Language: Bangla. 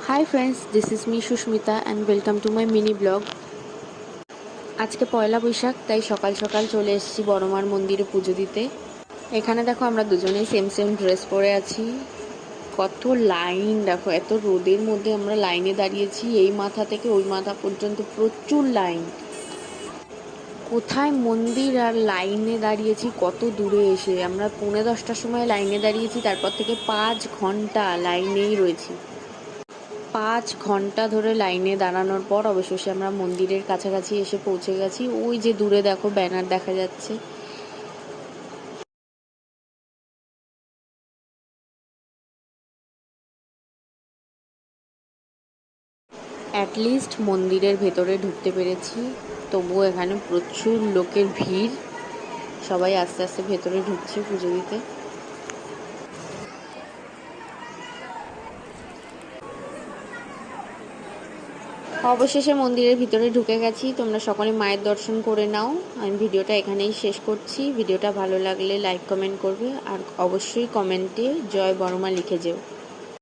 Hi friends, this is me Shushmita and welcome to my mini blog. আজকে পয়লা বৈশাখ, তাই সকাল সকাল চলে এসেছি বড়মার মন্দিরে পুজো দিতে। এখানে দেখো আমরা দুজনেই সেম ড্রেস পরে আছি। কত লাইন দেখো, এত রোদের মধ্যে আমরা লাইনে দাঁড়িয়েছি, এই মাথা থেকে ওই মাথা পর্যন্ত প্রচুর লাইন। কোথায় মন্দির আর লাইনে দাঁড়িয়েছি কত দূরে এসে, আমরা 10:45টার সময় লাইনে দাঁড়িয়েছি, তারপর থেকে 5 ঘন্টা লাইনেই রয়েছি। 5 ঘন্টা ধরে লাইনে দাঁড়ানোর পর অবশেষে আমরা মন্দিরের কাছাকাছি এসে পৌঁছে গেছি। ওই যে দূরে দেখো ব্যানার দেখা যাচ্ছে। অ্যাটলিস্ট মন্দিরের ভেতরে ঢুকতে পেরেছি, তবুও এখানে প্রচুর লোকের ভিড়। সবাই আস্তে আস্তে ভেতরে ঢুকছে পুজো দিতে। অবশেষে মন্দিরের ভিতরে ঢুকে গেছি। তোমরা সকলে মায়ের দর্শন করে নাও। আমি ভিডিওটা এখানেই শেষ করছি। ভিডিওটা ভালো লাগলে লাইক কমেন্ট করবে, আর অবশ্যই কমেন্টে জয় বড়মা লিখে যেও।